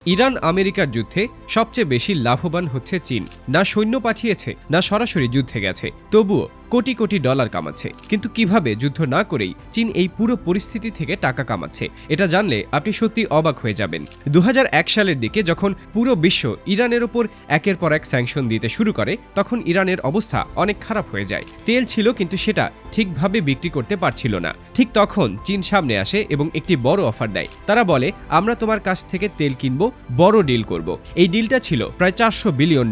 Iran আমেরিকার যুদ্ধে সবচেয়ে বেশি লাভবান হচ্ছে চীন। না সৈন্য পাঠিয়েছে, না সরাসরি যুদ্ধে গেছে, তবুও কোটি কোটি ডলার কামাচ্ছে। কিন্তু কিভাবে যুদ্ধ না করেই চীন এই পুরো পরিস্থিতি থেকে টাকা কামাচ্ছে, এটা জানলে আপনি সত্যি অবাক হয়ে যাবেন। 2001 সালের দিকে যখন পুরো বিশ্ব ইরানের ওপর একের পর এক স্যাংশন দিতে শুরু করে, তখন ইরানের অবস্থা অনেক খারাপ হয়ে যায়। তেল ছিল কিন্তু সেটা ঠিকভাবে বিক্রি করতে পারছিল না। ঠিক তখন চীন সামনে আসে এবং একটি বড় অফার দেয়। তারা বলে, আমরা তোমার কাছ থেকে তেল কিনবো, বড় ডিল করব। এই ডিলটা ছিল প্রায় $400 বিলিয়ন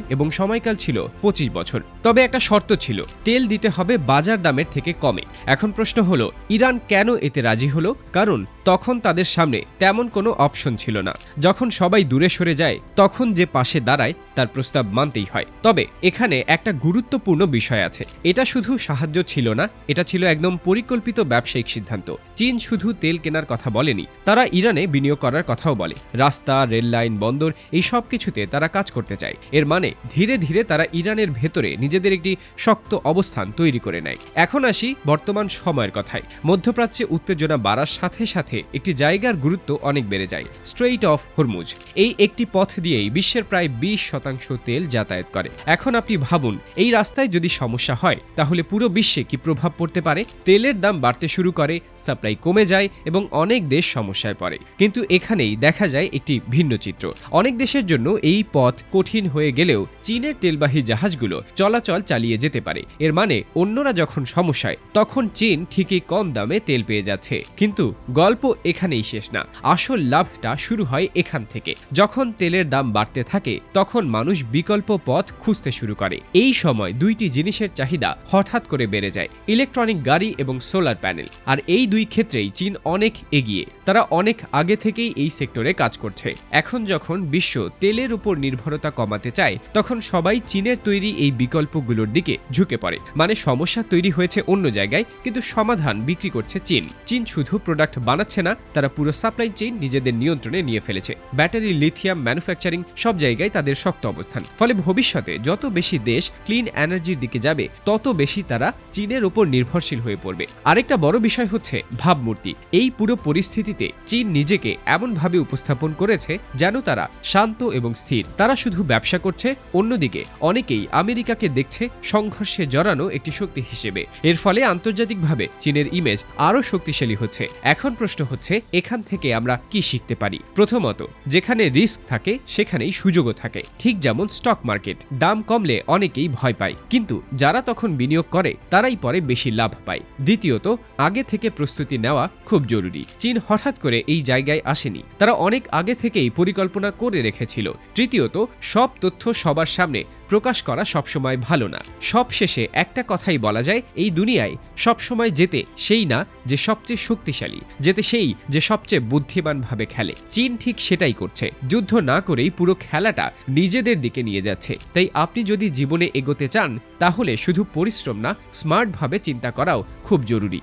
এবং সময়কাল ছিল 25 বছর। তবে একটা শর্ত ছিল, তেল দিতে হবে বাজার দামের থেকে কমে। এখন প্রশ্ন হলো, ইরান কেন এতে রাজি হলো? কারণ তখন তাদের সামনে তেমন কোনো অপশন ছিল না। যখন সবাই দূরে সরে যায়, তখন যে পাশে দাঁড়ায় তার প্রস্তাব মানতেই হয়। তবে এখানে একটা গুরুত্বপূর্ণ বিষয় আছে। এটা শুধু সাহায্য ছিল না, এটা ছিল একদম পরিকল্পিত ব্যবসায়িক সিদ্ধান্ত। চীন শুধু তেল কেনার কথা বলেনি, তারা ইরানে বিনিয়োগ করার কথাও বলে। রাস্তা, রেল লাইন, বন্দর, এই সব কিছুতে তারা কাজ করতে চায়। এর মানে ধীরে ধীরে তারা ইরানের ভেতরে নিজেদের একটি শক্ত অবস্থান তৈরি করে নেয়। এখন আসি বর্তমান সময়ের কথায়। মধ্যপ্রাচ্যে উত্তেজনা বাড়ার সাথে সাথে একটি জায়গার গুরুত্ব অনেক বেড়ে যায়, স্ট্রেইট অফ হরমুজ। এই একটি পথ দিয়েই বিশ্বের প্রায় 20% তেল যাতায়াত করে। এখন আপনি ভাবুন, এই রাস্তায় যদি সমস্যা হয়, তাহলে পুরো বিশ্বে কি প্রভাব পড়তে পারে? তেলের দাম বাড়তে শুরু করে, সাপ্লাই কমে যায় এবং অনেক দেশ সমস্যায় পড়ে। কিন্তু এখানেই দেখা যায় একটি ভিন্ন চিত্র। অনেক দেশের জন্য এই পথ কঠিন হয়ে গেলেও চীনের তেলবাহী জাহাজগুলো চলাচল চালিয়ে যেতে পারে। এর মানে অন্যরা যখন সমস্যায়, তখন চীন ঠিকই কম দামে তেল পেয়ে যাচ্ছে। কিন্তু গল্প এখানেই শেষ না। আসল লাভটা শুরু হয় এখান থেকে। যখন তেলের দাম বাড়তে থাকে, তখন মানুষ বিকল্প পথ খুঁজতে শুরু করে। এই সময় দুইটি জিনিসের চাহিদা হঠাৎ করে বেড়ে যায়, ইলেকট্রনিক গাড়ি এবং সোলার প্যানেল। আর এই দুই ক্ষেত্রেই চীন অনেক এগিয়ে। তারা অনেক আগে থেকেই এই সেক্টরে কাজ করছে। এখন যখন বিশ্ব তেলের উপর নির্ভরতা কমাতে চায়, তখন সবাই চীনের তৈরি এই বিকল্পগুলোর দিকে ঝুঁকে পড়ে। মানে সমস্যা তৈরি হয়েছে অন্য জায়গায়, কিন্তু সমাধান বিক্রি করছে চীন। চীন শুধু প্রোডাক্ট বানাচ্ছে না, তারা পুরো সাপ্লাই চেইন নিজেদের নিয়ন্ত্রণে নিয়ে ফেলেছে। ব্যাটারি, লিথিয়াম, ম্যানুফ্যাকচারিং সব জায়গায় তাদের শক্ত অবস্থান। ফলে ভবিষ্যতে যত বেশি দেশ ক্লিন এনার্জির দিকে যাবে, তত বেশি তারা চীনের উপর নির্ভরশীল হয়ে পড়বে। আরেকটা বড় বিষয় হচ্ছে ভাবমূর্তি। এই পুরো পরিস্থিতিতে চীন নিজেকে এমনভাবে উপস্থাপন করেছে যেন তারা শান্ত এবং স্থির। তারা শুধু ব্যবসা করছে, অন্যদিকে অনেকেই আমেরিকাকে দেখছে সংঘর্ষে জড়ানো একটি শক্তি হিসেবে। এর ফলে আন্তর্জাতিকভাবে চীনের ইমেজ আরও শক্তিশালী হচ্ছে। এখন প্রশ্ন হচ্ছে, এখান থেকে আমরা কি শিখতে পারি? প্রথমত, যেখানে রিস্ক থাকে সেখানেই সুযোগও থাকে। ঠিক যেমন স্টক মার্কেট, দাম কমলে অনেকেই ভয় পায়, কিন্তু যারা তখন বিনিয়োগ করে তারাই পরে বেশি লাভ পায়। দ্বিতীয়ত, আগে থেকে প্রস্তুতি নেওয়া খুব জরুরি। চীন হঠাৎ করে এই জায়গায় আসেনি, তারা অনেক আগে থেকেই পরিকল্পনা করে রেখেছিল। তৃতীয়ত, সব তথ্য সবার সামনে প্রকাশ করা সবসময় ভালো না। সব শেষে একটা কথাই বলা যায়, এই দুনিয়ায় সবসময় জেতে সেই না যে সবচেয়ে শক্তিশালী, জেতে সেই যে সবচেয়ে বুদ্ধিমানভাবে খেলে। চীন ঠিক সেটাই করছে, যুদ্ধ না করেই পুরো খেলাটা নিজেদের দিকে নিয়ে যাচ্ছে। তাই আপনি যদি জীবনে এগোতে চান, তাহলে শুধু পরিশ্রম না, স্মার্টভাবে চিন্তা করাও খুব জরুরি।